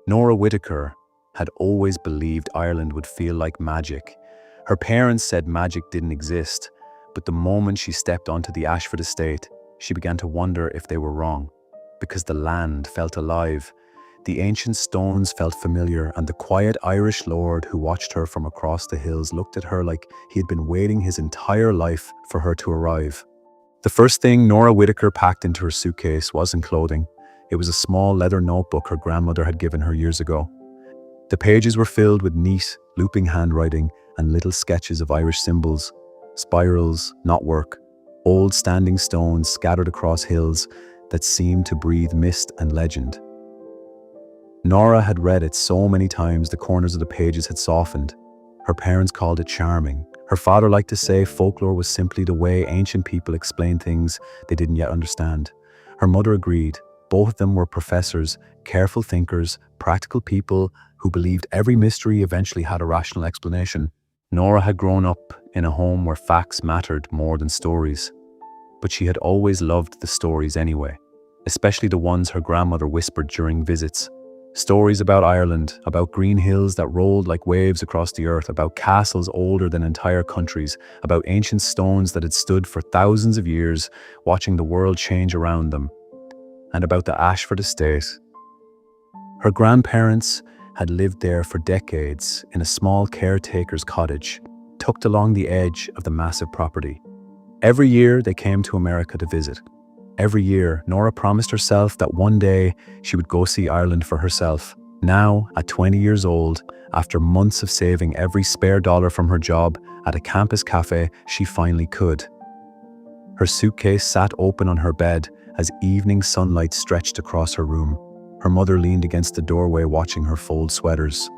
Nora Whitaker had always believed Ireland would feel like magic. Her parents said magic didn't exist, but the moment she stepped onto the Ashford estate, she began to wonder if they were wrong, because the land felt alive. The ancient stones felt familiar, and the quiet Irish lord who watched her from across the hills looked at her like he had been waiting his entire life for her to arrive. The first thing Nora Whitaker packed into her suitcase wasn't clothing. It was a small leather notebook her grandmother had given her years ago. The pages were filled with neat, looping handwriting and little sketches of Irish symbols, spirals, knotwork, old standing stones scattered across hills that seemed to breathe mist and legend. Nora had read it so many times the corners of the pages had softened. Her parents called it charming. Her father liked to say folklore was simply the way ancient people explained things they didn't yet understand. Her mother agreed. Both of them were professors, careful thinkers, practical people who believed every mystery eventually had a rational explanation. Nora had grown up in a home where facts mattered more than stories. But she had always loved the stories anyway, especially the ones her grandmother whispered during visits. Stories about Ireland, about green hills that rolled like waves across the earth, about castles older than entire countries, about ancient stones that had stood for thousands of years, watching the world change around them, and about the Ashford estate. Her grandparents had lived there for decades in a small caretaker's cottage, tucked along the edge of the massive property. Every year they came to America to visit. Every year, Nora promised herself that one day she would go see Ireland for herself. Now, at 20 years old, after months of saving every spare dollar from her job at a campus cafe, she finally could. Her suitcase sat open on her bed as evening sunlight stretched across her room. Her mother leaned against the doorway watching her fold sweaters.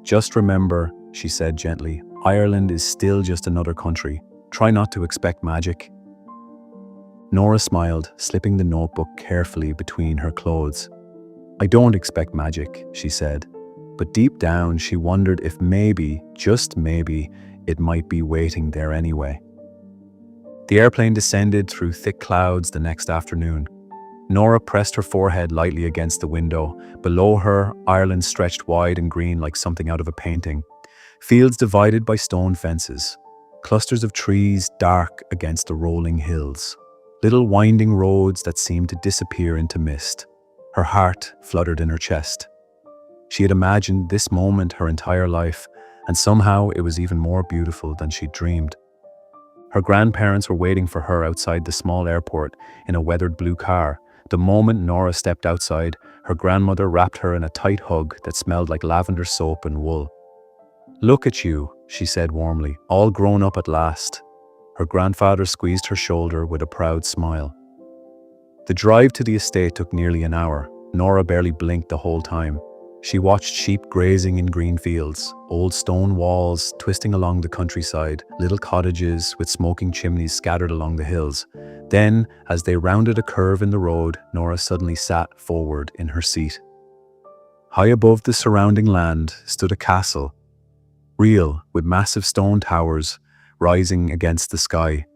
"Just remember," she said gently, "Ireland is still just another country. Try not to expect magic." Nora smiled, slipping the notebook carefully between her clothes. "I don't expect magic," she said, but deep down she wondered if maybe, just maybe, it might be waiting there anyway. The airplane descended through thick clouds the next afternoon. Nora pressed her forehead lightly against the window. Below her, Ireland stretched wide and green like something out of a painting. Fields divided by stone fences. Clusters of trees dark against the rolling hills. Little winding roads that seemed to disappear into mist. Her heart fluttered in her chest. She had imagined this moment her entire life, and somehow it was even more beautiful than she'd dreamed. Her grandparents were waiting for her outside the small airport in a weathered blue car. The moment Nora stepped outside, her grandmother wrapped her in a tight hug that smelled like lavender soap and wool. "Look at you," she said warmly, "all grown up at last." Her grandfather squeezed her shoulder with a proud smile. The drive to the estate took nearly an hour. Nora barely blinked the whole time. She watched sheep grazing in green fields, old stone walls twisting along the countryside, little cottages with smoking chimneys scattered along the hills. Then, as they rounded a curve in the road, Nora suddenly sat forward in her seat. High above the surrounding land stood a castle, real, with massive stone towers rising against the sky.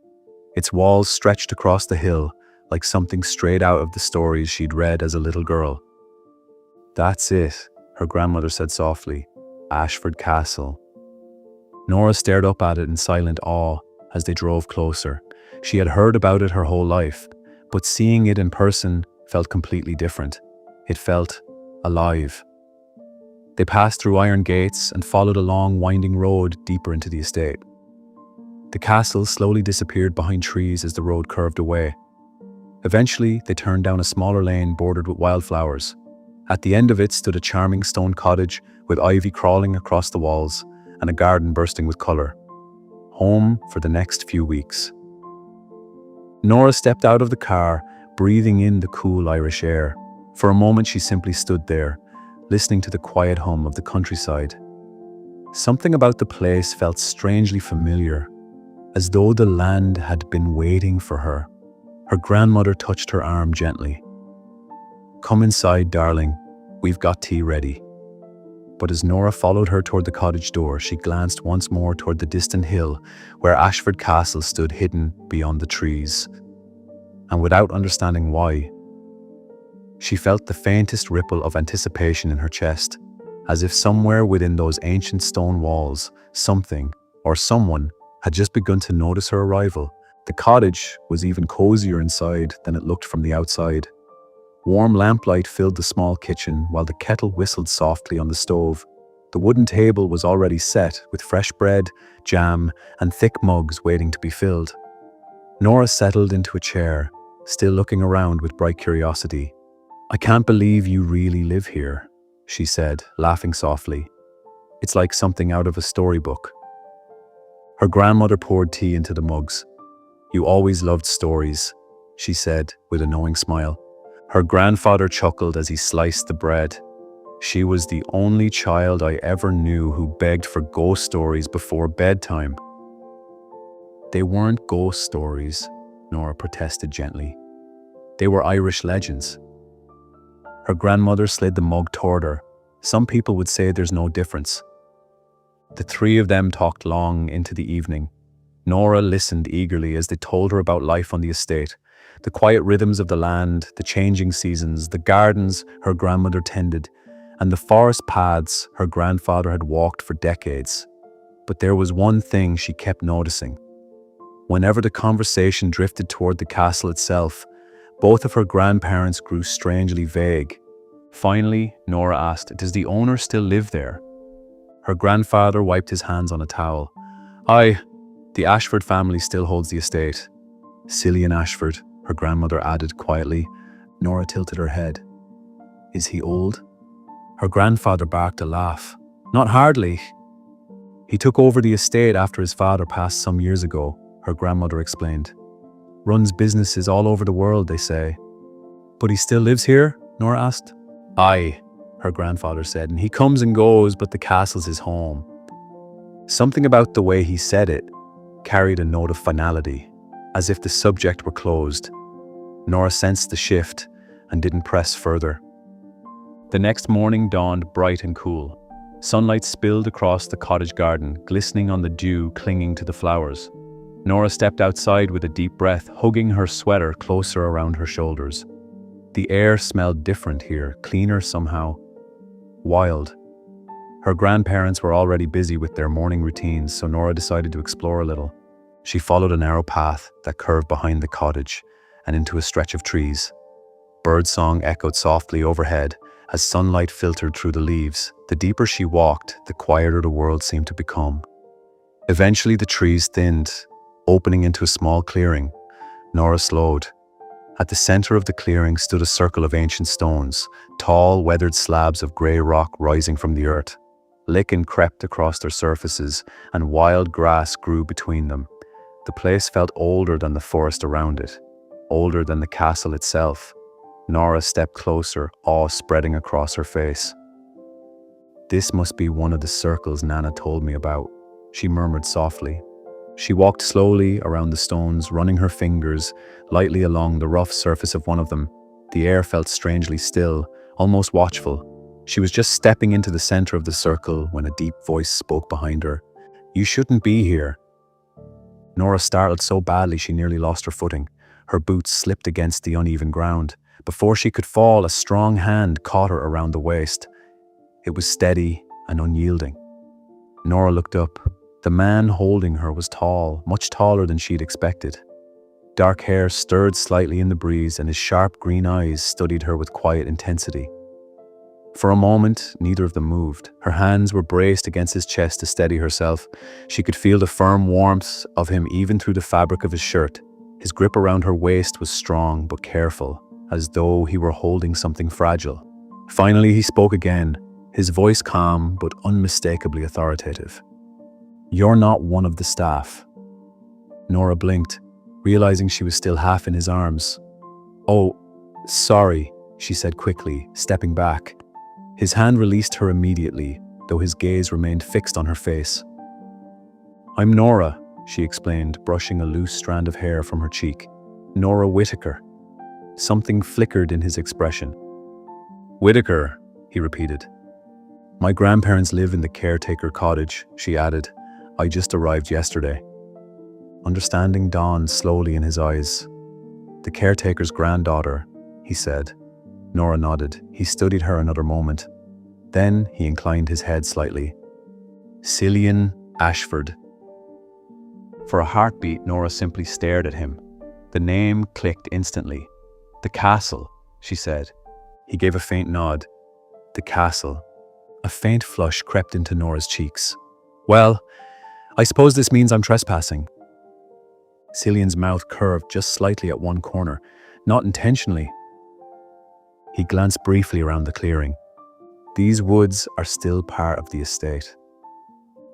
Its walls stretched across the hill like something straight out of the stories she'd read as a little girl. "That's it," her grandmother said softly. "Ashford Castle." Nora stared up at it in silent awe as they drove closer. She had heard about it her whole life, but seeing it in person felt completely different. It felt alive. They passed through iron gates and followed a long, winding road deeper into the estate. The castle slowly disappeared behind trees as the road curved away. Eventually, they turned down a smaller lane bordered with wildflowers. At the end of it stood a charming stone cottage with ivy crawling across the walls and a garden bursting with color. Home for the next few weeks. Nora stepped out of the car, breathing in the cool Irish air. For a moment, she simply stood there, listening to the quiet hum of the countryside. Something about the place felt strangely familiar, as though the land had been waiting for her. Her grandmother touched her arm gently. "Come inside, darling. We've got tea ready." But as Nora followed her toward the cottage door, she glanced once more toward the distant hill where Ashford Castle stood hidden beyond the trees. And without understanding why, She felt the faintest ripple of anticipation in her chest, as if somewhere within those ancient stone walls, something or someone had just begun to notice her arrival. The cottage was even cozier inside than it looked from the outside. Warm lamplight filled the small kitchen while the kettle whistled softly on the stove. The wooden table was already set with fresh bread, jam, and thick mugs waiting to be filled. Nora settled into a chair, still looking around with bright curiosity. "I can't believe you really live here," she said, laughing softly. "It's like something out of a storybook." Her grandmother poured tea into the mugs. "You always loved stories," she said with a knowing smile. Her grandfather chuckled as he sliced the bread. "She was the only child I ever knew who begged for ghost stories before bedtime." "They weren't ghost stories," Nora protested gently. "They were Irish legends." Her grandmother slid the mug toward her. "Some people would say there's no difference." The three of them talked long into the evening. Nora listened eagerly as they told her about life on the estate, the quiet rhythms of the land, the changing seasons, the gardens her grandmother tended, and the forest paths her grandfather had walked for decades. But there was one thing she kept noticing. Whenever the conversation drifted toward the castle itself, both of her grandparents grew strangely vague. Finally, Nora asked, "Does the owner still live there?" Her grandfather wiped his hands on a towel. "Aye, the Ashford family still holds the estate." "Cillian Ashford," her grandmother added quietly. Nora tilted her head. "Is he old?" Her grandfather barked a laugh. "Not hardly. He took over the estate after his father passed some years ago," her grandmother explained. "Runs businesses all over the world, they say." "But he still lives here?" Nora asked. "Aye," her grandfather said, "and he comes and goes, but the castle's his home." Something about the way he said it carried a note of finality, as if the subject were closed. Nora sensed the shift and didn't press further. The next morning dawned bright and cool. Sunlight spilled across the cottage garden, glistening on the dew clinging to the flowers. Nora stepped outside with a deep breath, hugging her sweater closer around her shoulders. The air smelled different here, cleaner somehow. Wild. Her grandparents were already busy with their morning routines, so Nora decided to explore a little. She followed a narrow path that curved behind the cottage and into a stretch of trees. Birdsong echoed softly overhead as sunlight filtered through the leaves. The deeper she walked, the quieter the world seemed to become. Eventually the trees thinned, opening into a small clearing. Nora slowed. At the center of the clearing stood a circle of ancient stones, tall, weathered slabs of grey rock rising from the earth. Lichen crept across their surfaces, and wild grass grew between them. The place felt older than the forest around it, older than the castle itself. Nora stepped closer, awe spreading across her face. "This must be one of the circles Nana told me about," she murmured softly. She walked slowly around the stones, running her fingers lightly along the rough surface of one of them. The air felt strangely still, almost watchful. She was just stepping into the center of the circle when a deep voice spoke behind her. "You shouldn't be here." Nora startled so badly she nearly lost her footing. Her boots slipped against the uneven ground. Before she could fall, a strong hand caught her around the waist. It was steady and unyielding. Nora looked up. The man holding her was tall, much taller than she'd expected. Dark hair stirred slightly in the breeze, and his sharp green eyes studied her with quiet intensity. For a moment, neither of them moved. Her hands were braced against his chest to steady herself. She could feel the firm warmth of him even through the fabric of his shirt. His grip around her waist was strong but careful, as though he were holding something fragile. Finally, he spoke again, his voice calm but unmistakably authoritative. "You're not one of the staff." Nora blinked, realizing she was still half in his arms. "Oh, sorry," she said quickly, stepping back. His hand released her immediately, though his gaze remained fixed on her face. "I'm Nora," she explained, brushing a loose strand of hair from her cheek. "Nora Whitaker." Something flickered in his expression. "Whitaker," he repeated. "My grandparents live in the caretaker cottage," she added. "I just arrived yesterday." Understanding dawned slowly in his eyes. "The caretaker's granddaughter," he said. Nora nodded. He studied her another moment. Then he inclined his head slightly. Cillian Ashford. For a heartbeat, Nora simply stared at him. The name clicked instantly. The castle, she said. He gave a faint nod. The castle. A faint flush crept into Nora's cheeks. Well, I suppose this means I'm trespassing. Cillian's mouth curved just slightly at one corner, not intentionally. He glanced briefly around the clearing. These woods are still part of the estate.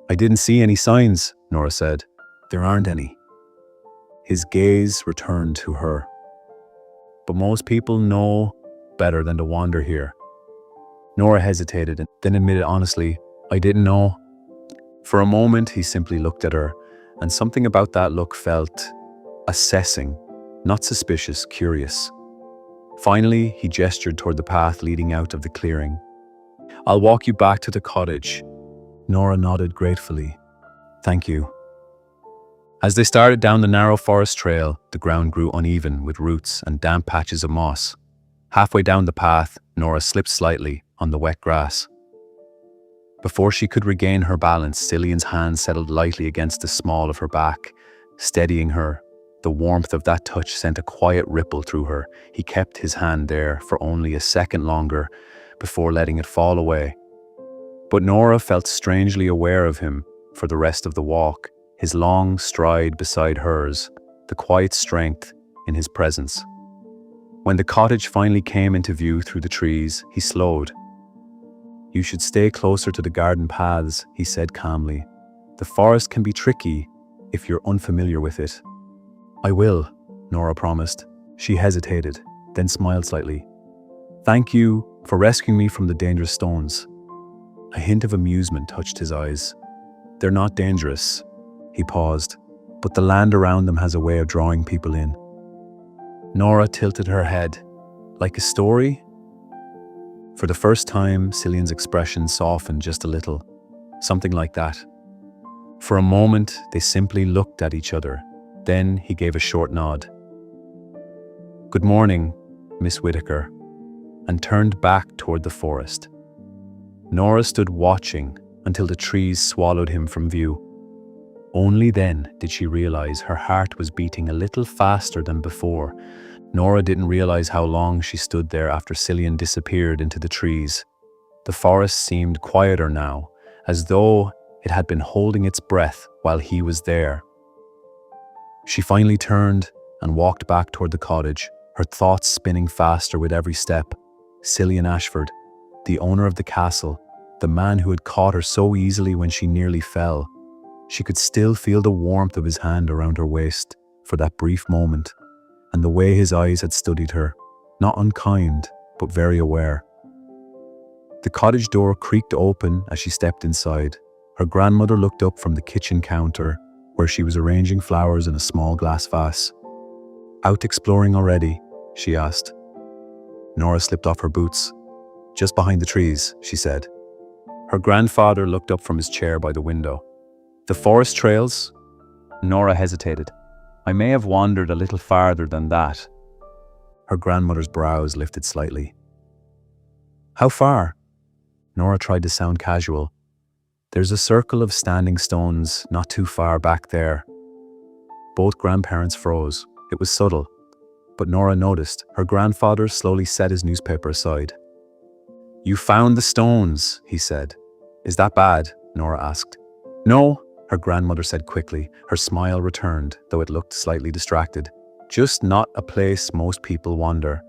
I didn't see any signs, Nora said. There aren't any. His gaze returned to her. But most people know better than to wander here. Nora hesitated and then admitted honestly, I didn't know. For a moment, he simply looked at her, and something about that look felt assessing, not suspicious, curious. Finally, he gestured toward the path leading out of the clearing. I'll walk you back to the cottage. Nora nodded gratefully. Thank you. As they started down the narrow forest trail, the ground grew uneven with roots and damp patches of moss. Halfway down the path, Nora slipped slightly on the wet grass. Before she could regain her balance, Cillian's hand settled lightly against the small of her back, steadying her. The warmth of that touch sent a quiet ripple through her. He kept his hand there for only a second longer before letting it fall away. But Nora felt strangely aware of him for the rest of the walk, his long stride beside hers, the quiet strength in his presence. When the cottage finally came into view through the trees, he slowed. You should stay closer to the garden paths, he said calmly. The forest can be tricky if you're unfamiliar with it. I will, Nora promised. She hesitated, then smiled slightly. Thank you for rescuing me from the dangerous stones. A hint of amusement touched his eyes. They're not dangerous. He paused, but the land around them has a way of drawing people in. Nora tilted her head. Like a story? For the first time, Cillian's expression softened just a little. Something like that. For a moment, they simply looked at each other. Then he gave a short nod. Good morning, Miss Whitaker, and turned back toward the forest. Nora stood watching until the trees swallowed him from view. Only then did she realize her heart was beating a little faster than before. Nora didn't realize how long she stood there after Cillian disappeared into the trees. The forest seemed quieter now, as though it had been holding its breath while he was there. She finally turned and walked back toward the cottage, her thoughts spinning faster with every step. Cillian Ashford, the owner of the castle, the man who had caught her so easily when she nearly fell. She could still feel the warmth of his hand around her waist for that brief moment, and the way his eyes had studied her, not unkind, but very aware. The cottage door creaked open as she stepped inside. Her grandmother looked up from the kitchen counter, where she was arranging flowers in a small glass vase. Out exploring already? She asked. Nora slipped off her boots. Just behind the trees, she said. Her grandfather looked up from his chair by the window. The forest trails? Nora hesitated. I may have wandered a little farther than that. Her grandmother's brows lifted slightly. How far? Nora tried to sound casual. There's a circle of standing stones not too far back there. Both grandparents froze. It was subtle, but Nora noticed her grandfather slowly set his newspaper aside. You found the stones, he said. Is that bad? Nora asked. No, her grandmother said quickly. Her smile returned, though it looked slightly distracted. Just not a place most people wander.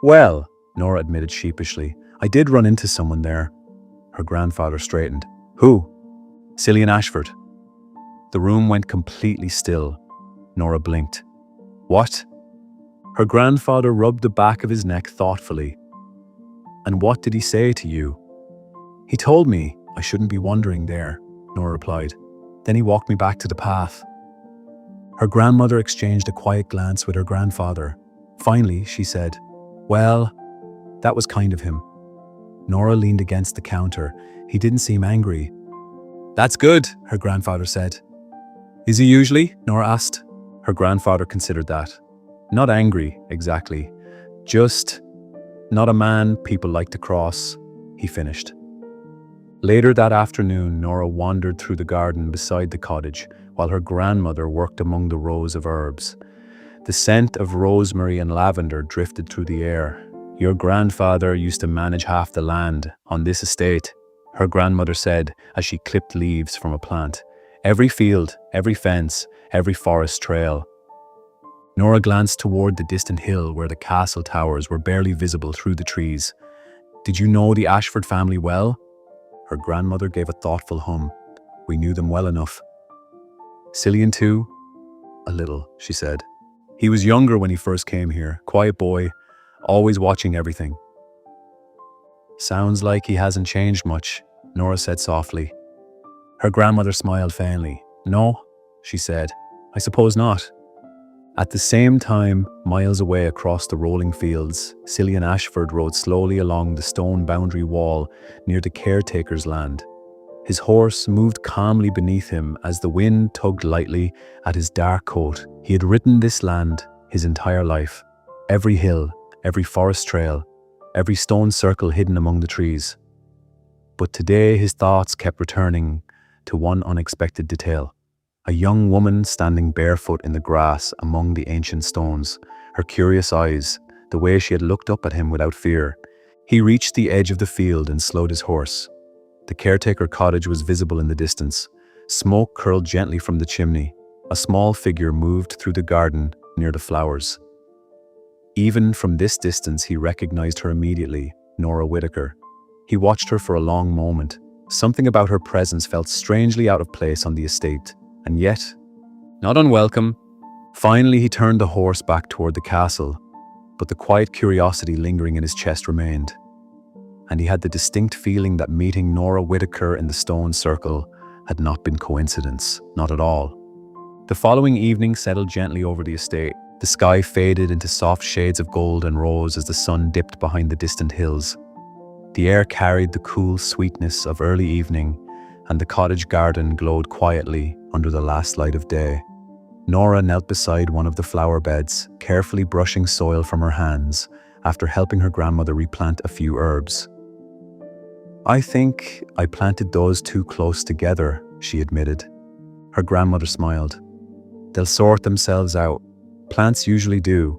Well, Nora admitted sheepishly, I did run into someone there. Her grandfather straightened. Who? Cillian Ashford. The room went completely still. Nora blinked. What? Her grandfather rubbed the back of his neck thoughtfully. And what did he say to you? He told me I shouldn't be wandering there, Nora replied. Then he walked me back to the path. Her grandmother exchanged a quiet glance with her grandfather. Finally, she said, Well, that was kind of him. Nora leaned against the counter. He didn't seem angry. That's good, her grandfather said. Is he usually? Nora asked. Her grandfather considered that. Not angry, exactly. Just Not a man people like to cross, he finished. Later that afternoon, Nora wandered through the garden beside the cottage while her grandmother worked among the rows of herbs. The scent of rosemary and lavender drifted through the air. "Your grandfather used to manage half the land on this estate," her grandmother said as she clipped leaves from a plant. "Every field, every fence, every forest trail." Nora glanced toward the distant hill where the castle towers were barely visible through the trees. "Did you know the Ashford family well?" Her grandmother gave a thoughtful hum. "We knew them well enough." "Cillian too?" "A little," she said. "He was younger when he first came here, quiet boy, always watching everything." "Sounds like he hasn't changed much," Nora said softly. Her grandmother smiled faintly. "No," she said, "I suppose not." At the same time, miles away across the rolling fields, Cillian Ashford rode slowly along the stone boundary wall near the caretaker's land. His horse moved calmly beneath him as the wind tugged lightly at his dark coat. He had ridden this land his entire life. Every hill, every forest trail, every stone circle hidden among the trees. But today his thoughts kept returning to one unexpected detail. A young woman standing barefoot in the grass among the ancient stones, her curious eyes, the way she had looked up at him without fear. He reached the edge of the field and slowed his horse. The caretaker cottage was visible in the distance. Smoke curled gently from the chimney. A small figure moved through the garden near the flowers. Even from this distance, he recognized her immediately, Nora Whitaker. He watched her for a long moment. Something about her presence felt strangely out of place on the estate, and yet not unwelcome. Finally, he turned the horse back toward the castle, but the quiet curiosity lingering in his chest remained. And he had the distinct feeling that meeting Nora Whitaker in the stone circle had not been coincidence, not at all. The following evening settled gently over the estate. The sky faded into soft shades of gold and rose as the sun dipped behind the distant hills. The air carried the cool sweetness of early evening, and the cottage garden glowed quietly under the last light of day. Nora knelt beside one of the flower beds, carefully brushing soil from her hands after helping her grandmother replant a few herbs. "I think I planted those too close together," she admitted. Her grandmother smiled. "They'll sort themselves out. Plants usually do."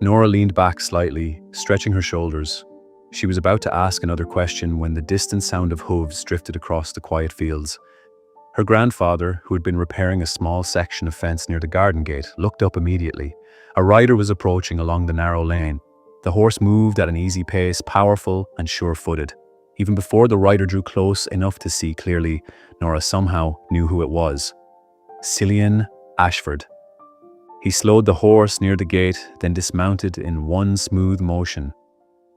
Nora leaned back slightly, stretching her shoulders. She was about to ask another question when the distant sound of hooves drifted across the quiet fields. Her grandfather, who had been repairing a small section of fence near the garden gate, looked up immediately. A rider was approaching along the narrow lane. The horse moved at an easy pace, powerful and sure-footed. Even before the rider drew close enough to see clearly, Nora somehow knew who it was. Cillian Ashford. He slowed the horse near the gate, then dismounted in one smooth motion.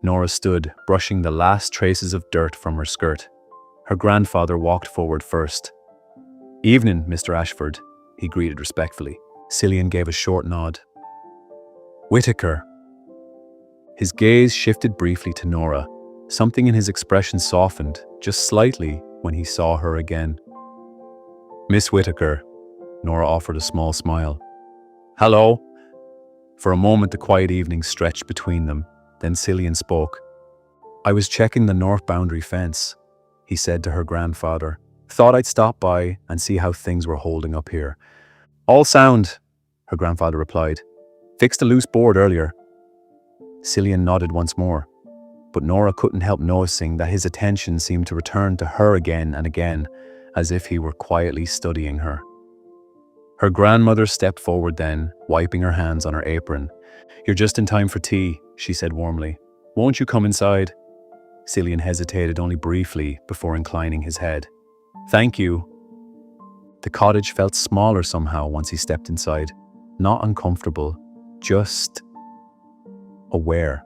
Nora stood, brushing the last traces of dirt from her skirt. Her grandfather walked forward first. "Evening, Mr. Ashford," he greeted respectfully. Cillian gave a short nod. "Whitaker." His gaze shifted briefly to Nora. Something in his expression softened, just slightly, when he saw her again. "Miss Whitaker," Nora offered a small smile. "Hello." For a moment the quiet evening stretched between them. Then Cillian spoke. "I was checking the north boundary fence," he said to her grandfather. "Thought I'd stop by and see how things were holding up here." "All sound," her grandfather replied. "Fixed a loose board earlier." Cillian nodded once more, but Nora couldn't help noticing that his attention seemed to return to her again and again, as if he were quietly studying her. Her grandmother stepped forward then, wiping her hands on her apron. "You're just in time for tea," she said warmly. "Won't you come inside?" Cillian hesitated only briefly before inclining his head. "Thank you." The cottage felt smaller somehow once he stepped inside. Not uncomfortable, just aware.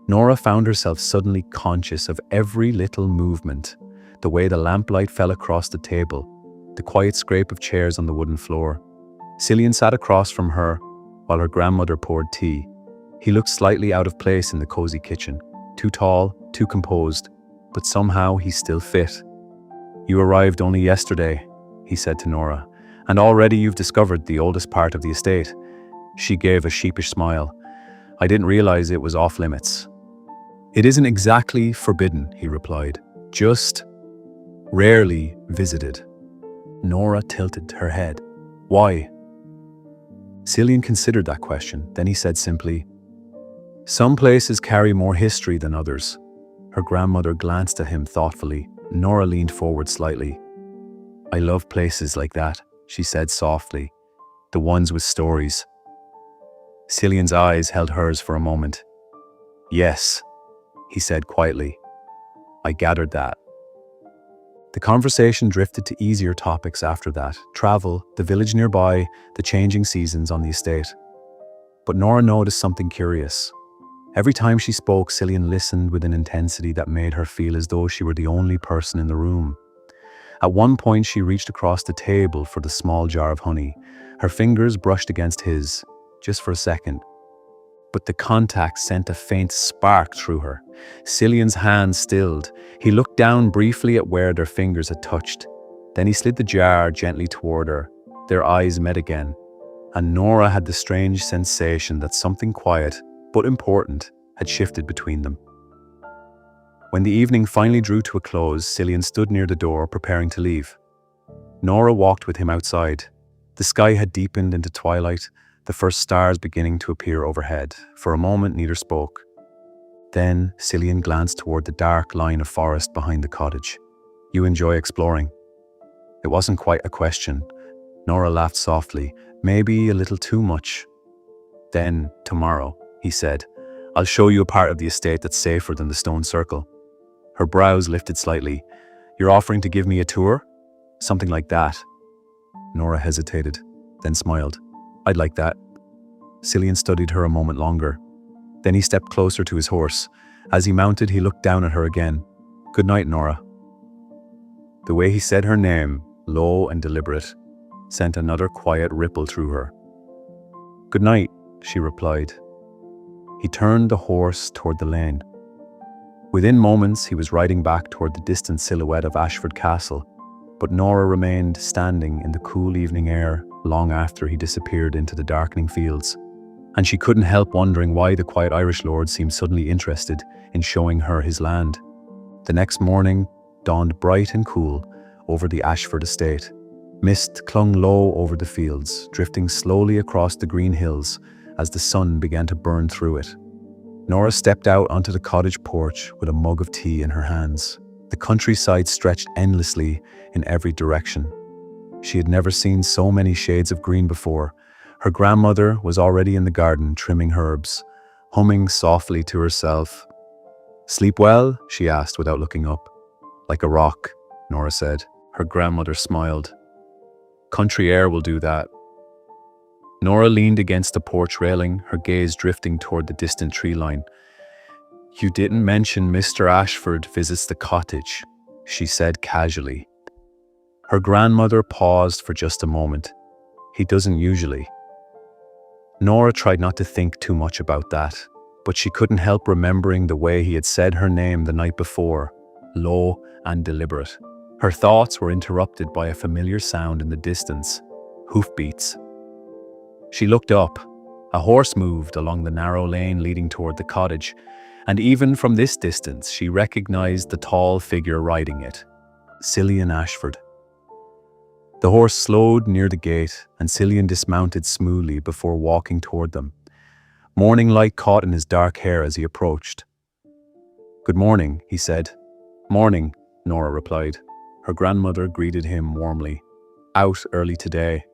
Nora found herself suddenly conscious of every little movement, the way the lamplight fell across the table, the quiet scrape of chairs on the wooden floor. Cillian sat across from her while her grandmother poured tea. He looked slightly out of place in the cozy kitchen, too tall, too composed, but somehow he still fit. "You arrived only yesterday," he said to Nora, "and already you've discovered the oldest part of the estate." She gave a sheepish smile. "I didn't realize it was off limits." It isn't exactly forbidden, he replied, just rarely visited. Nora tilted her head. Why? Cillian considered that question. Then he said simply, some places carry more history than others. Her grandmother glanced at him thoughtfully. Nora leaned forward slightly. I love places like that, she said softly. The ones with stories. Cillian's eyes held hers for a moment. Yes, he said quietly. I gathered that. The conversation drifted to easier topics after that. Travel, the village nearby, the changing seasons on the estate. But Nora noticed something curious. Every time she spoke, Cillian listened with an intensity that made her feel as though she were the only person in the room. At one point, she reached across the table for the small jar of honey. Her fingers brushed against his, just for a second. But the contact sent a faint spark through her. Cillian's hand stilled. He looked down briefly at where their fingers had touched. Then he slid the jar gently toward her. Their eyes met again. And Nora had the strange sensation that something quiet, but important, had shifted between them. When the evening finally drew to a close, Cillian stood near the door, preparing to leave. Nora walked with him outside. The sky had deepened into twilight, the first stars beginning to appear overhead. For a moment, neither spoke. Then, Cillian glanced toward the dark line of forest behind the cottage. You enjoy exploring? It wasn't quite a question. Nora laughed softly, maybe a little too much. Then, tomorrow, he said, I'll show you a part of the estate that's safer than the stone circle. Her brows lifted slightly. You're offering to give me a tour? Something like that. Nora hesitated, then smiled. I'd like that. Cillian studied her a moment longer. Then he stepped closer to his horse. As he mounted, he looked down at her again. Good night, Nora. The way he said her name, low and deliberate, sent another quiet ripple through her. Good night, she replied. He turned the horse toward the lane. Within moments, he was riding back toward the distant silhouette of Ashford Castle, but Nora remained standing in the cool evening air long after he disappeared into the darkening fields, and she couldn't help wondering why the quiet Irish lord seemed suddenly interested in showing her his land. The next morning dawned bright and cool over the Ashford estate. Mist clung low over the fields, drifting slowly across the green hills as the sun began to burn through it. Nora stepped out onto the cottage porch with a mug of tea in her hands. The countryside stretched endlessly in every direction. She had never seen so many shades of green before. Her grandmother was already in the garden trimming herbs, humming softly to herself. Sleep well? She asked without looking up. Like a rock, Nora said. Her grandmother smiled. Country air will do that. Nora leaned against the porch railing, her gaze drifting toward the distant tree line. You didn't mention Mr. Ashford visits the cottage, she said casually. Her grandmother paused for just a moment. He doesn't usually. Nora tried not to think too much about that, but she couldn't help remembering the way he had said her name the night before, low and deliberate. Her thoughts were interrupted by a familiar sound in the distance, hoofbeats. She looked up. A horse moved along the narrow lane leading toward the cottage, and even from this distance she recognized the tall figure riding it, Cillian Ashford. The horse slowed near the gate, and Cillian dismounted smoothly before walking toward them. Morning light caught in his dark hair as he approached. Good morning, he said. Morning, Nora replied. Her grandmother greeted him warmly. Out early today.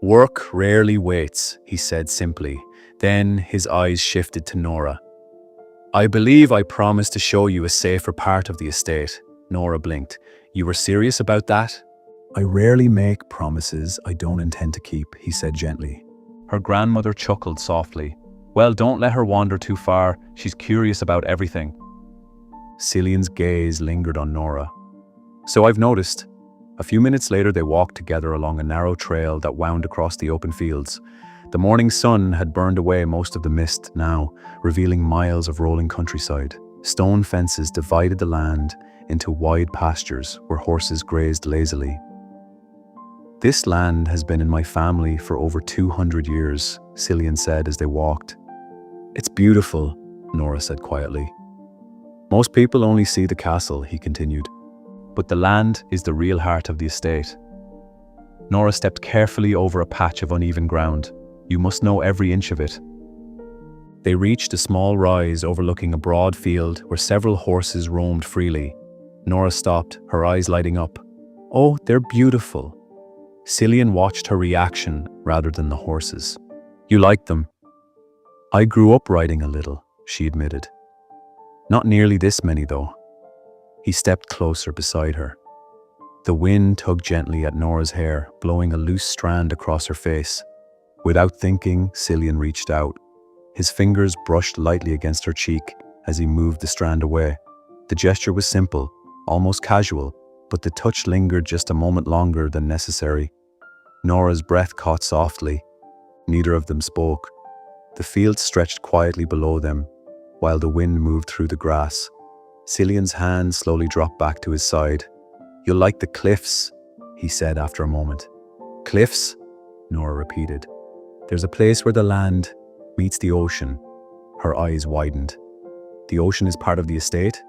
Work rarely waits, he said simply. Then his eyes shifted to Nora. I believe I promised to show you a safer part of the estate. Nora blinked. You were serious about that? I rarely make promises I don't intend to keep, he said gently. Her grandmother chuckled softly. Well, don't let her wander too far. She's curious about everything. Cillian's gaze lingered on Nora. So I've noticed. A few minutes later, they walked together along a narrow trail that wound across the open fields. The morning sun had burned away most of the mist now, revealing miles of rolling countryside. Stone fences divided the land into wide pastures where horses grazed lazily. This land has been in my family for over 200 years, Cillian said as they walked. It's beautiful, Nora said quietly. Most people only see the castle, he continued. But the land is the real heart of the estate. Nora stepped carefully over a patch of uneven ground. You must know every inch of it. They reached a small rise overlooking a broad field where several horses roamed freely. Nora stopped, her eyes lighting up. Oh, they're beautiful. Cillian watched her reaction rather than the horses. You like them? I grew up riding a little, she admitted. Not nearly this many, though. He stepped closer beside her. The wind tugged gently at Nora's hair, blowing a loose strand across her face. Without thinking, Cillian reached out. His fingers brushed lightly against her cheek as he moved the strand away. The gesture was simple, almost casual, but the touch lingered just a moment longer than necessary. Nora's breath caught softly. Neither of them spoke. The field stretched quietly below them, while the wind moved through the grass. Cillian's hand slowly dropped back to his side. You'll like the cliffs, he said after a moment. Cliffs? Nora repeated. There's a place where the land meets the ocean. Her eyes widened. The ocean is part of the estate?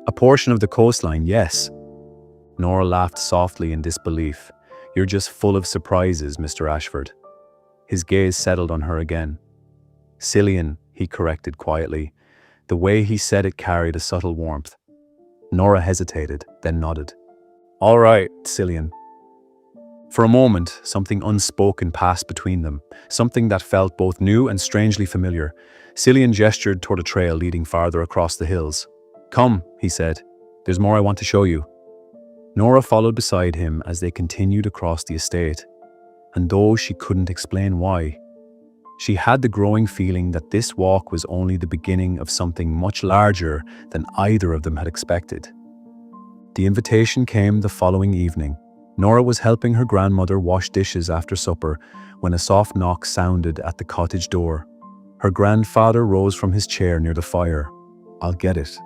A portion of the coastline, yes. Nora laughed softly in disbelief. You're just full of surprises, Mr. Ashford. His gaze settled on her again. Cillian, he corrected quietly. The way he said it carried a subtle warmth. Nora hesitated, then nodded. All right, Cillian. For a moment, something unspoken passed between them, something that felt both new and strangely familiar. Cillian gestured toward a trail leading farther across the hills. Come, he said. There's more I want to show you. Nora followed beside him as they continued across the estate, and though she couldn't explain why, she had the growing feeling that this walk was only the beginning of something much larger than either of them had expected. The invitation came the following evening. Nora was helping her grandmother wash dishes after supper when a soft knock sounded at the cottage door. Her grandfather rose from his chair near the fire. I'll get it.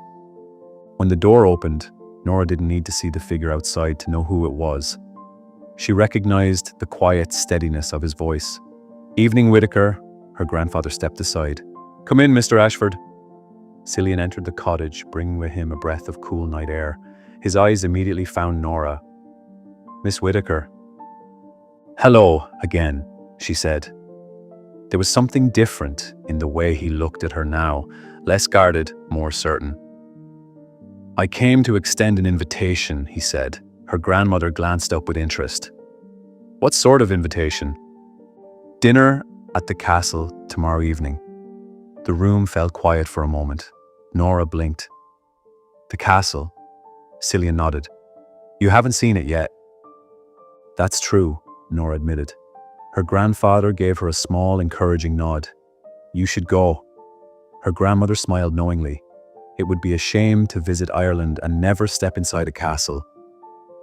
When the door opened, Nora didn't need to see the figure outside to know who it was. She recognized the quiet steadiness of his voice. Evening, Whitaker. Her grandfather stepped aside. Come in, Mr. Ashford. Cillian entered the cottage, bringing with him a breath of cool night air. His eyes immediately found Nora. Miss Whitaker. Hello, again, she said. There was something different in the way he looked at her now, less guarded, more certain. I came to extend an invitation, he said. Her grandmother glanced up with interest. What sort of invitation? Dinner at the castle tomorrow evening. The room fell quiet for a moment. Nora blinked. The castle? Cillian nodded. You haven't seen it yet. That's true, Nora admitted. Her grandfather gave her a small, encouraging nod. You should go. Her grandmother smiled knowingly. It would be a shame to visit Ireland and never step inside a castle.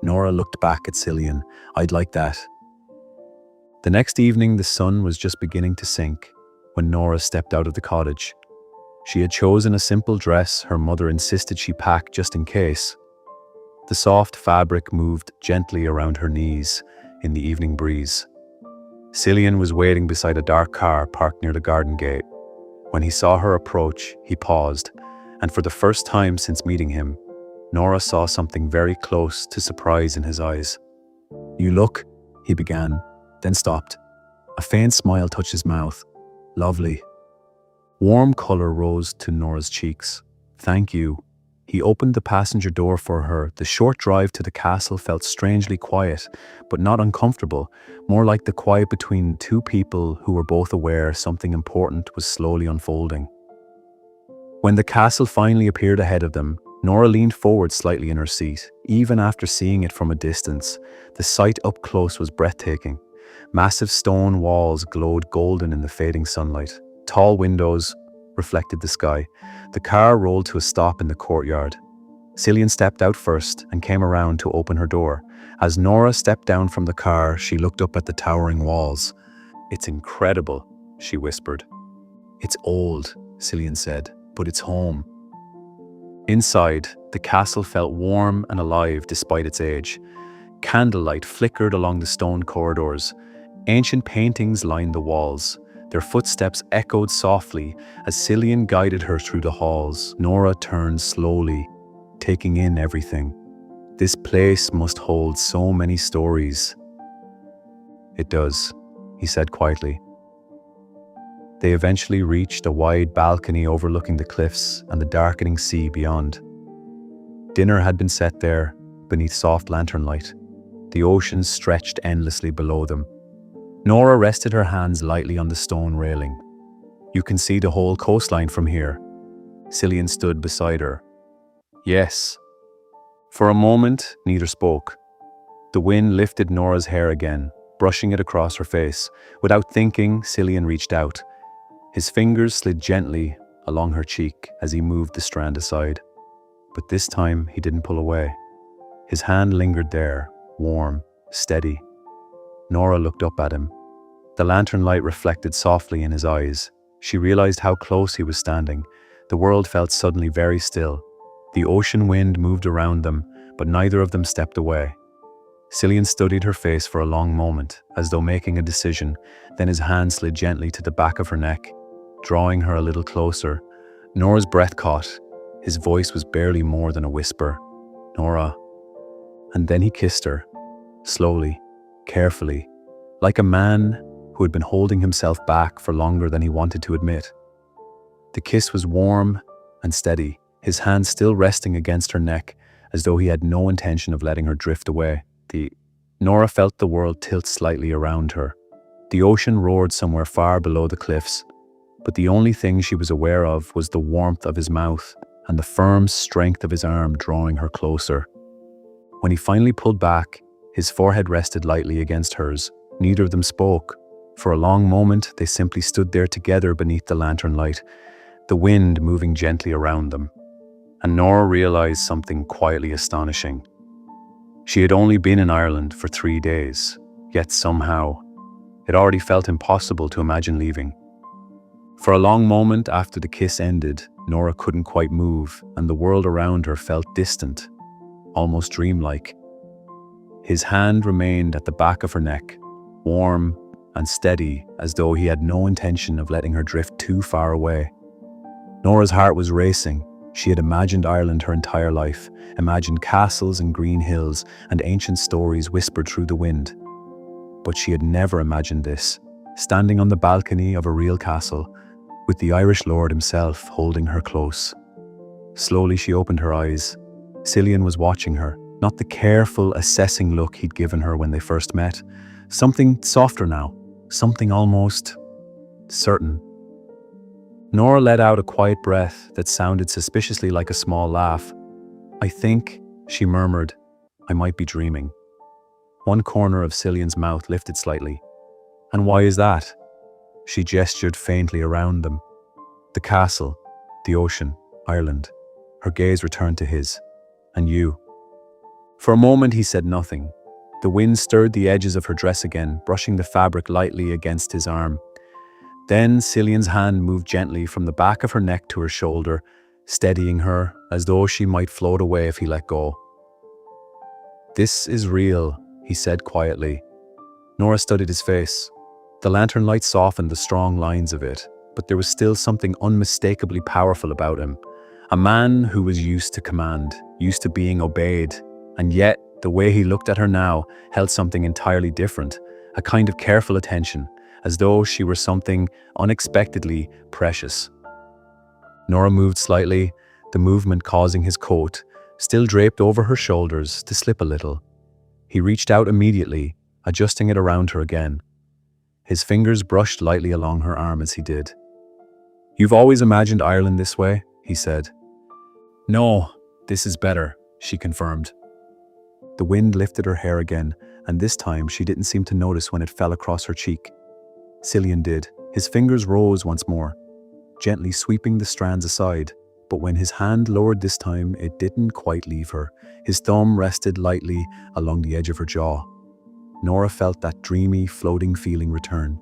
Nora looked back at Cillian. I'd like that. The next evening, the sun was just beginning to sink when Nora stepped out of the cottage. She had chosen a simple dress her mother insisted she pack just in case. The soft fabric moved gently around her knees in the evening breeze. Cillian was waiting beside a dark car parked near the garden gate. When he saw her approach, he paused, and for the first time since meeting him, Nora saw something very close to surprise in his eyes. You look, he began, then stopped. A faint smile touched his mouth. Lovely. Warm color rose to Nora's cheeks. Thank you. He opened the passenger door for her. The short drive to the castle felt strangely quiet, but not uncomfortable, more like the quiet between two people who were both aware something important was slowly unfolding. When the castle finally appeared ahead of them, Nora leaned forward slightly in her seat. Even after seeing it from a distance, the sight up close was breathtaking. Massive stone walls glowed golden in the fading sunlight. Tall windows reflected the sky. The car rolled to a stop in the courtyard. Cillian stepped out first and came around to open her door. As Nora stepped down from the car, she looked up at the towering walls. It's incredible, she whispered. It's old, Cillian said, but it's home. Inside, the castle felt warm and alive despite its age. Candlelight flickered along the stone corridors. Ancient paintings lined the walls. Their footsteps echoed softly as Cillian guided her through the halls. Nora turned slowly, taking in everything. This place must hold so many stories. It does, he said quietly. They eventually reached a wide balcony overlooking the cliffs and the darkening sea beyond. Dinner had been set there, beneath soft lantern light. The ocean stretched endlessly below them. Nora rested her hands lightly on the stone railing. "You can see the whole coastline from here." Cillian stood beside her. "Yes." For a moment, neither spoke. The wind lifted Nora's hair again, brushing it across her face. Without thinking, Cillian reached out. His fingers slid gently along her cheek as he moved the strand aside. But this time, he didn't pull away. His hand lingered there, warm, steady. Nora looked up at him. The lantern light reflected softly in his eyes. She realized how close he was standing. The world felt suddenly very still. The ocean wind moved around them, but neither of them stepped away. Cillian studied her face for a long moment, as though making a decision. Then his hand slid gently to the back of her neck, drawing her a little closer. Nora's breath caught. His voice was barely more than a whisper. "Nora." And then he kissed her, slowly, carefully, like a man who had been holding himself back for longer than he wanted to admit. The kiss was warm and steady, his hand still resting against her neck, as though he had no intention of letting her drift away. Nora felt the world tilt slightly around her. The ocean roared somewhere far below the cliffs, but the only thing she was aware of was the warmth of his mouth and the firm strength of his arm drawing her closer. When he finally pulled back, his forehead rested lightly against hers. Neither of them spoke. For a long moment, they simply stood there together beneath the lantern light, the wind moving gently around them. And Nora realized something quietly astonishing. She had only been in Ireland for 3 days, yet somehow, it already felt impossible to imagine leaving. For a long moment after the kiss ended, Nora couldn't quite move, and the world around her felt distant, almost dreamlike. His hand remained at the back of her neck, warm and steady, as though he had no intention of letting her drift too far away. Nora's heart was racing. She had imagined Ireland her entire life, imagined castles and green hills and ancient stories whispered through the wind. But she had never imagined this, standing on the balcony of a real castle, with the Irish Lord himself holding her close. Slowly she opened her eyes. Cillian was watching her, not the careful, assessing look he'd given her when they first met. Something softer now, something almost certain. Nora let out a quiet breath that sounded suspiciously like a small laugh. "I think," she murmured, "I might be dreaming." One corner of Cillian's mouth lifted slightly. "And why is that?" She gestured faintly around them. "The castle, the ocean, Ireland." Her gaze returned to his. "And you?" For a moment he said nothing. The wind stirred the edges of her dress again, brushing the fabric lightly against his arm. Then Cillian's hand moved gently from the back of her neck to her shoulder, steadying her as though she might float away if he let go. "This is real," he said quietly. Nora studied his face. The lantern light softened the strong lines of it, but there was still something unmistakably powerful about him. A man who was used to command, used to being obeyed, and yet the way he looked at her now held something entirely different, a kind of careful attention, as though she were something unexpectedly precious. Nora moved slightly, the movement causing his coat, still draped over her shoulders, to slip a little. He reached out immediately, adjusting it around her again. His fingers brushed lightly along her arm as he did. "You've always imagined Ireland this way?" he said. "No, this is better," she confirmed. The wind lifted her hair again, and this time she didn't seem to notice when it fell across her cheek. Cillian did. His fingers rose once more, gently sweeping the strands aside, but when his hand lowered this time, it didn't quite leave her. His thumb rested lightly along the edge of her jaw. Nora felt that dreamy, floating feeling return.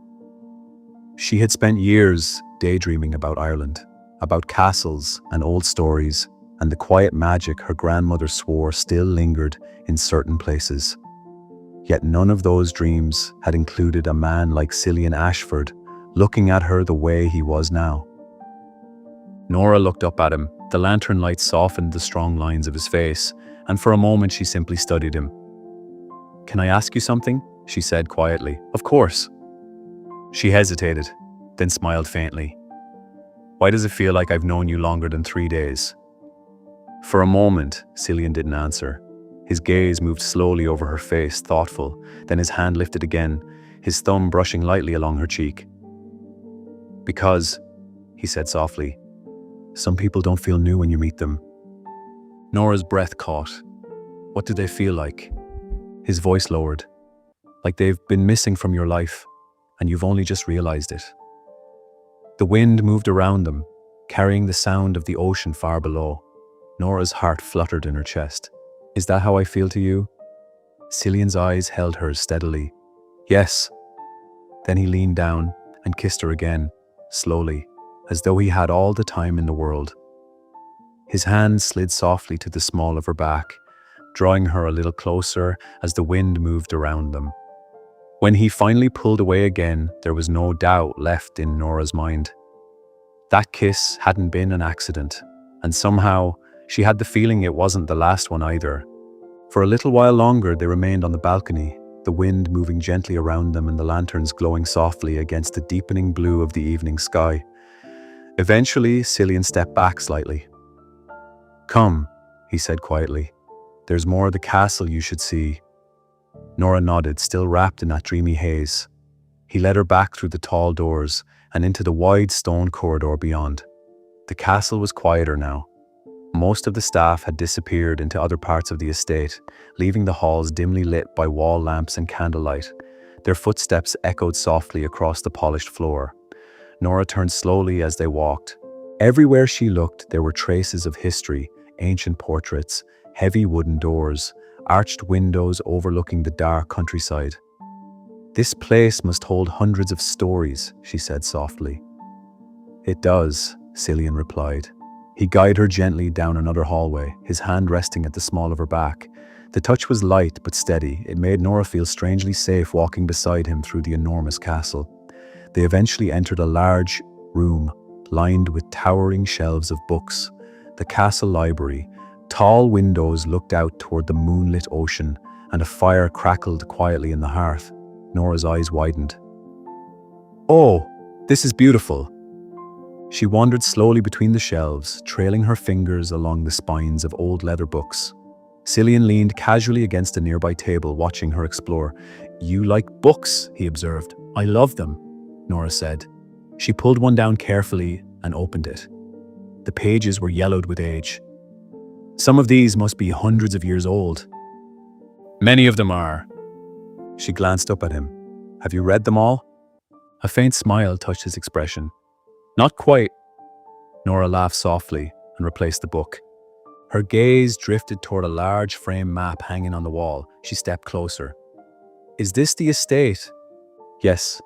She had spent years daydreaming about Ireland, about castles and old stories, and the quiet magic her grandmother swore still lingered in certain places. Yet none of those dreams had included a man like Cillian Ashford, looking at her the way he was now. Nora looked up at him. The lantern light softened the strong lines of his face, and for a moment she simply studied him. "Can I ask you something?" she said quietly. "Of course." She hesitated, then smiled faintly. "Why does it feel like I've known you longer than 3 days?" For a moment, Cillian didn't answer. His gaze moved slowly over her face, thoughtful, then his hand lifted again, his thumb brushing lightly along her cheek. "Because," he said softly, "some people don't feel new when you meet them." Nora's breath caught. "What do they feel like?" His voice lowered. "Like they've been missing from your life, and you've only just realized it." The wind moved around them, carrying the sound of the ocean far below. Nora's heart fluttered in her chest. "Is that how I feel to you?" Cillian's eyes held hers steadily. "Yes." Then he leaned down and kissed her again, slowly, as though he had all the time in the world. His hand slid softly to the small of her back, drawing her a little closer as the wind moved around them. When he finally pulled away again, there was no doubt left in Nora's mind. That kiss hadn't been an accident, and somehow she had the feeling it wasn't the last one either. For a little while longer they remained on the balcony, the wind moving gently around them and the lanterns glowing softly against the deepening blue of the evening sky. Eventually, Cillian stepped back slightly. "Come," he said quietly. "There's more of the castle you should see." Nora nodded, still wrapped in that dreamy haze. He led her back through the tall doors and into the wide stone corridor beyond. The castle was quieter now. Most of the staff had disappeared into other parts of the estate, leaving the halls dimly lit by wall lamps and candlelight. Their footsteps echoed softly across the polished floor. Nora turned slowly as they walked. Everywhere she looked, there were traces of history, ancient portraits, heavy wooden doors, arched windows overlooking the dark countryside. "This place must hold hundreds of stories," she said softly. "It does," Cillian replied. He guided her gently down another hallway, his hand resting at the small of her back. The touch was light but steady. It made Nora feel strangely safe walking beside him through the enormous castle. They eventually entered a large room lined with towering shelves of books. The castle library. Tall windows looked out toward the moonlit ocean, and a fire crackled quietly in the hearth. Nora's eyes widened. "Oh, this is beautiful." She wandered slowly between the shelves, trailing her fingers along the spines of old leather books. Cillian leaned casually against a nearby table, watching her explore. "You like books," he observed. "I love them," Nora said. She pulled one down carefully and opened it. The pages were yellowed with age. "Some of these must be hundreds of years old." "Many of them are." She glanced up at him. "Have you read them all?" A faint smile touched his expression. "Not quite." Nora laughed softly and replaced the book. Her gaze drifted toward a large frame map hanging on the wall. She stepped closer. "Is this the estate?" "Yes."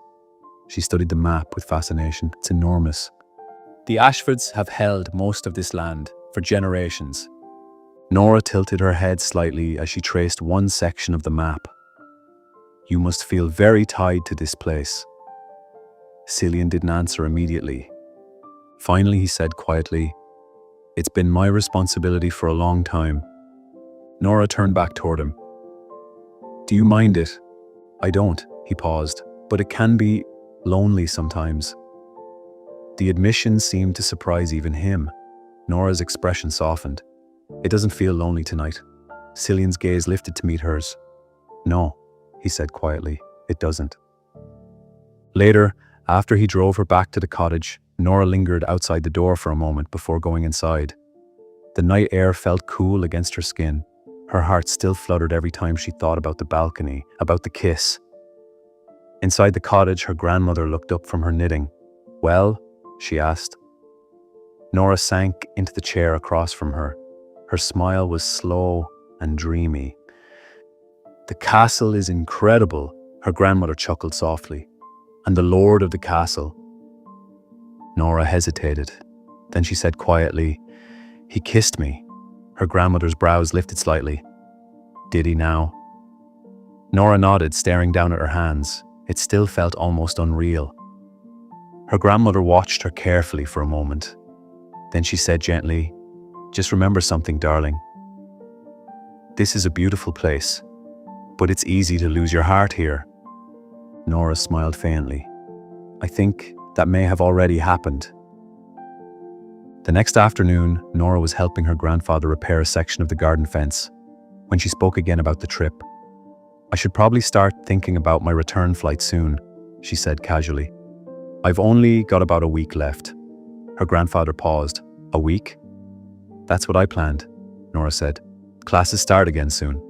She studied the map with fascination. "It's enormous. The Ashfords have held most of this land for generations." Nora tilted her head slightly as she traced one section of the map. "You must feel very tied to this place." Cillian didn't answer immediately. Finally, he said quietly, "It's been my responsibility for a long time." Nora turned back toward him. "Do you mind it?" "I don't," he paused, "but it can be lonely sometimes." The admission seemed to surprise even him. Nora's expression softened. "It doesn't feel lonely tonight." Cillian's gaze lifted to meet hers. "No," he said quietly, "it doesn't." Later, after he drove her back to the cottage, Nora lingered outside the door for a moment before going inside. The night air felt cool against her skin. Her heart still fluttered every time she thought about the balcony, about the kiss. Inside the cottage, her grandmother looked up from her knitting. "Well?" she asked. Nora sank into the chair across from her. Her smile was slow and dreamy. "The castle is incredible," her grandmother chuckled softly. "And the lord of the castle." Nora hesitated. Then she said quietly, "He kissed me." Her grandmother's brows lifted slightly. "Did he now?" Nora nodded, staring down at her hands. It still felt almost unreal. Her grandmother watched her carefully for a moment. Then she said gently, "Just remember something, darling. This is a beautiful place, but it's easy to lose your heart here." Nora smiled faintly. "I think that may have already happened." The next afternoon, Nora was helping her grandfather repair a section of the garden fence. When she spoke again about the trip, "I should probably start thinking about my return flight soon," she said casually. "I've only got about a week left." Her grandfather paused. "A week?" "That's what I planned," Nora said. "Classes start again soon."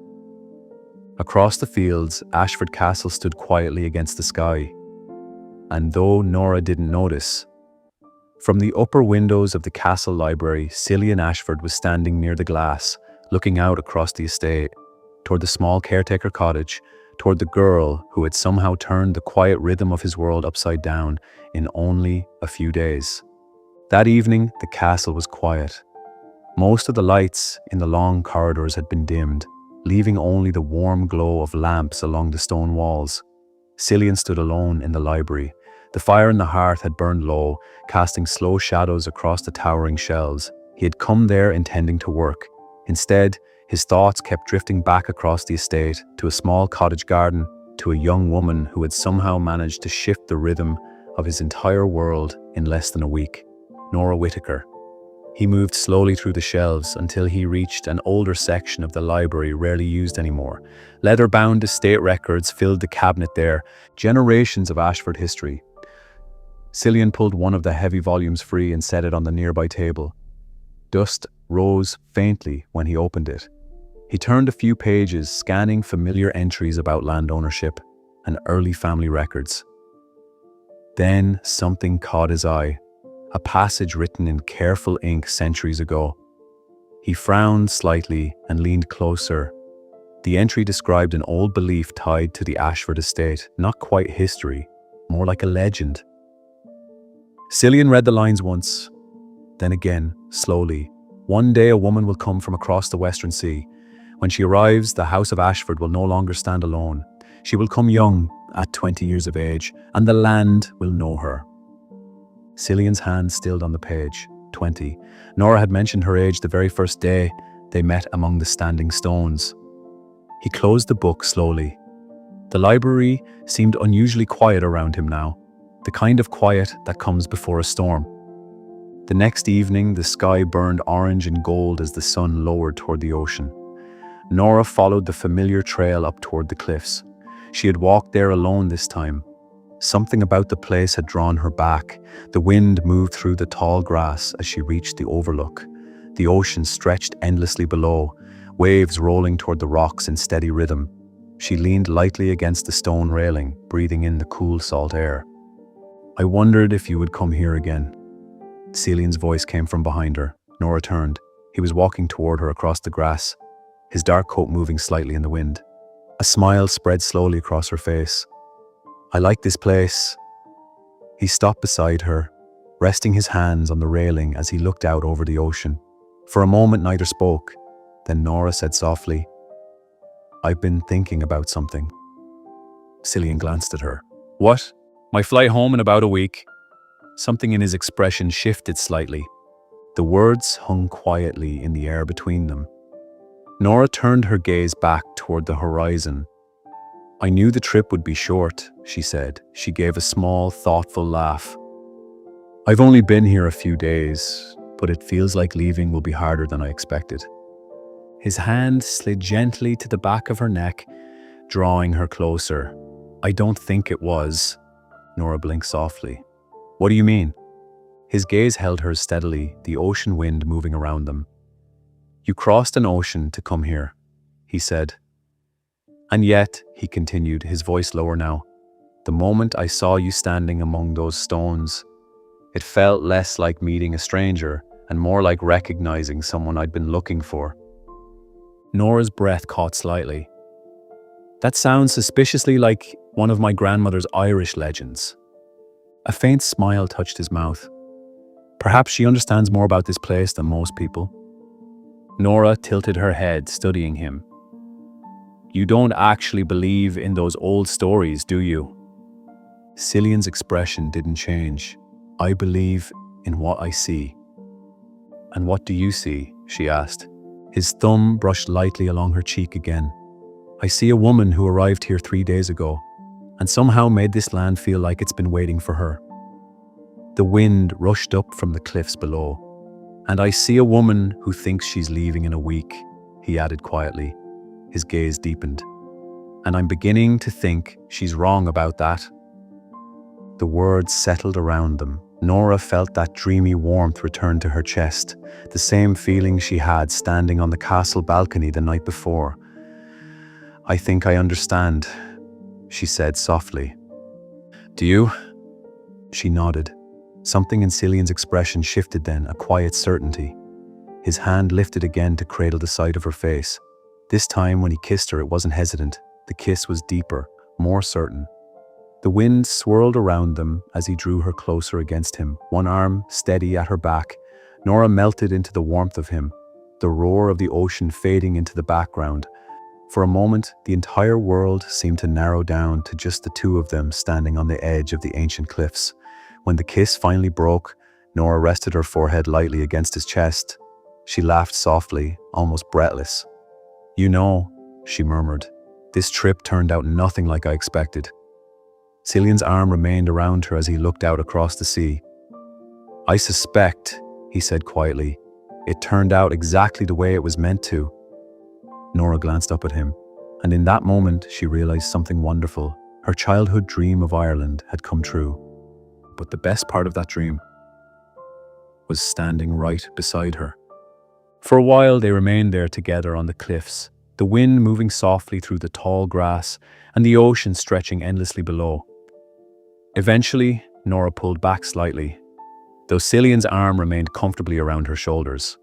Across the fields, Ashford Castle stood quietly against the sky. And though Nora didn't notice, from the upper windows of the castle library, Cillian Ashford was standing near the glass, looking out across the estate, toward the small caretaker cottage, toward the girl who had somehow turned the quiet rhythm of his world upside down in only a few days. That evening, the castle was quiet. Most of the lights in the long corridors had been dimmed, leaving only the warm glow of lamps along the stone walls. Cillian stood alone in the library. The fire in the hearth had burned low, casting slow shadows across the towering shelves. He had come there intending to work. Instead, his thoughts kept drifting back across the estate, to a small cottage garden, to a young woman who had somehow managed to shift the rhythm of his entire world in less than a week. Nora Whitaker. He moved slowly through the shelves until he reached an older section of the library rarely used anymore. Leather-bound estate records filled the cabinet there, generations of Ashford history. Cillian pulled one of the heavy volumes free and set it on the nearby table. Dust rose faintly when he opened it. He turned a few pages, scanning familiar entries about land ownership and early family records. Then something caught his eye. A passage written in careful ink centuries ago. He frowned slightly and leaned closer. The entry described an old belief tied to the Ashford estate, not quite history, more like a legend. Cillian read the lines once, then again, slowly. "One day a woman will come from across the Western Sea. When she arrives, the house of Ashford will no longer stand alone. She will come young, at 20 years of age, and the land will know her." Cillian's hand stilled on the page. 20. Nora had mentioned her age the very first day they met among the standing stones. He closed the book slowly. The library seemed unusually quiet around him now, the kind of quiet that comes before a storm. The next evening, the sky burned orange and gold as the sun lowered toward the ocean. Nora followed the familiar trail up toward the cliffs. She had walked there alone this time. Something about the place had drawn her back. The wind moved through the tall grass as she reached the overlook. The ocean stretched endlessly below, waves rolling toward the rocks in steady rhythm. She leaned lightly against the stone railing, breathing in the cool salt air. "I wondered if you would come here again." Cillian's voice came from behind her. Nora turned. He was walking toward her across the grass, his dark coat moving slightly in the wind. A smile spread slowly across her face. "I like this place." He stopped beside her, resting his hands on the railing as he looked out over the ocean. For a moment neither spoke. Then Nora said softly, "I've been thinking about something." Cillian glanced at her. "What?" "My flight home in about a week." Something in his expression shifted slightly. The words hung quietly in the air between them. Nora turned her gaze back toward the horizon. "I knew the trip would be short," she said. She gave a small, thoughtful laugh. "I've only been here a few days, but it feels like leaving will be harder than I expected." His hand slid gently to the back of her neck, drawing her closer. "I don't think it was." Nora blinked softly. "What do you mean?" His gaze held hers steadily, the ocean wind moving around them. "You crossed an ocean to come here," he said. "And yet," he continued, his voice lower now, "the moment I saw you standing among those stones, it felt less like meeting a stranger and more like recognizing someone I'd been looking for." Nora's breath caught slightly. "That sounds suspiciously like one of my grandmother's Irish legends." A faint smile touched his mouth. "Perhaps she understands more about this place than most people." Nora tilted her head, studying him. "You don't actually believe in those old stories, do you?" Cillian's expression didn't change. I believe in what I see. And what do you see? She asked. His thumb brushed lightly along her cheek again. I see a woman who arrived here 3 days ago, and somehow made this land feel like it's been waiting for her. The wind rushed up from the cliffs below. And I see a woman who thinks she's leaving in a week, he added quietly. His gaze deepened. And I'm beginning to think she's wrong about that. The words settled around them. Nora felt that dreamy warmth return to her chest, the same feeling she had standing on the castle balcony the night before. I think I understand, she said softly. Do you? She nodded. Something in Cillian's expression shifted then, a quiet certainty. His hand lifted again to cradle the side of her face. This time when he kissed her, it wasn't hesitant. The kiss was deeper, more certain. The wind swirled around them as he drew her closer against him, one arm steady at her back. Nora melted into the warmth of him, the roar of the ocean fading into the background. For a moment, the entire world seemed to narrow down to just the two of them standing on the edge of the ancient cliffs. When the kiss finally broke, Nora rested her forehead lightly against his chest. She laughed softly, almost breathless. You know, she murmured, this trip turned out nothing like I expected. Cillian's arm remained around her as he looked out across the sea. I suspect, he said quietly, it turned out exactly the way it was meant to. Nora glanced up at him, and in that moment she realized something wonderful. Her childhood dream of Ireland had come true. But the best part of that dream was standing right beside her. For a while they remained there together on the cliffs, the wind moving softly through the tall grass and the ocean stretching endlessly below. Eventually, Nora pulled back slightly, though Cillian's arm remained comfortably around her shoulders.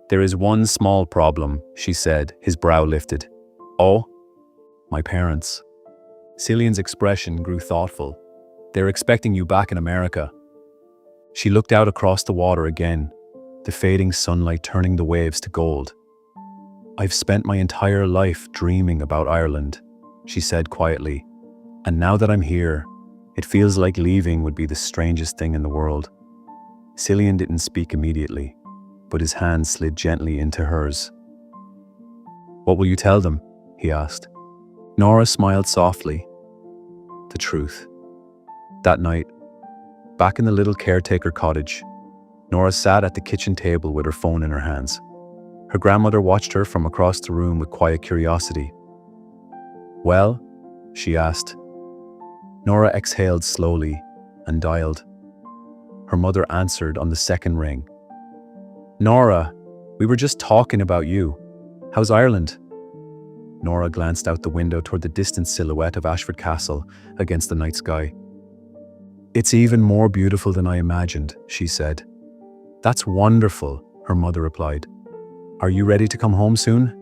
There is one small problem, she said, his brow lifted. Oh? My parents. Cillian's expression grew thoughtful. They're expecting you back in America. She looked out across the water again, the fading sunlight turning the waves to gold. I've spent my entire life dreaming about Ireland, she said quietly, and now that I'm here, it feels like leaving would be the strangest thing in the world. Cillian didn't speak immediately, but his hand slid gently into hers. What will you tell them? He asked. Nora smiled softly. The truth. That night, back in the little caretaker cottage, Nora sat at the kitchen table with her phone in her hands. Her grandmother watched her from across the room with quiet curiosity. Well? She asked. Nora exhaled slowly and dialed. Her mother answered on the second ring. Nora, we were just talking about you. How's Ireland? Nora glanced out the window toward the distant silhouette of Ashford Castle against the night sky. It's even more beautiful than I imagined, she said. That's wonderful, her mother replied. Are you ready to come home soon?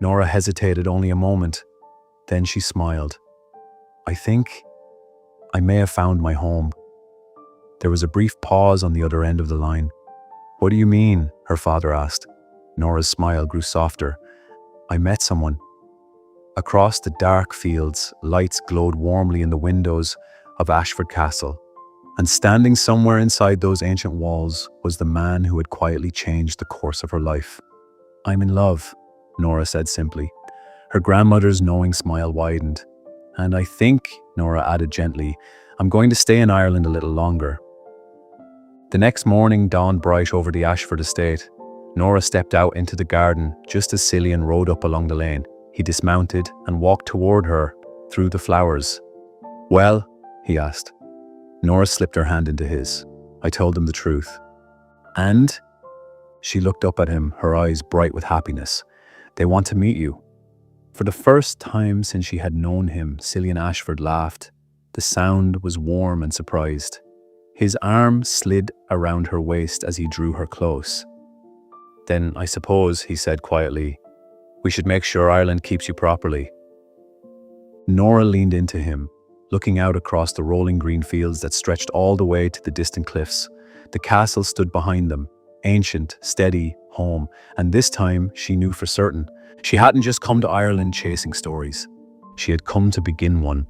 Nora hesitated only a moment. Then she smiled. I think I may have found my home. There was a brief pause on the other end of the line. What do you mean? Her father asked. Nora's smile grew softer. I met someone. Across the dark fields, lights glowed warmly in the windows of Ashford Castle, and standing somewhere inside those ancient walls was the man who had quietly changed the course of her life. I'm in love, Nora said simply. Her grandmother's knowing smile widened. And I think, Nora added gently, I'm going to stay in Ireland a little longer. The next morning dawned bright over the Ashford estate. Nora stepped out into the garden just as Cillian rode up along the lane. He dismounted and walked toward her through the flowers. Well? He asked. Nora slipped her hand into his. I told him the truth. And? She looked up at him, her eyes bright with happiness. They want to meet you. For the first time since she had known him, Cillian Ashford laughed. The sound was warm and surprised. His arm slid around her waist as he drew her close. Then, I suppose, he said quietly, we should make sure Ireland keeps you properly. Nora leaned into him, looking out across the rolling green fields that stretched all the way to the distant cliffs. The castle stood behind them, ancient, steady, home, and this time she knew for certain. She hadn't just come to Ireland chasing stories. She had come to begin one.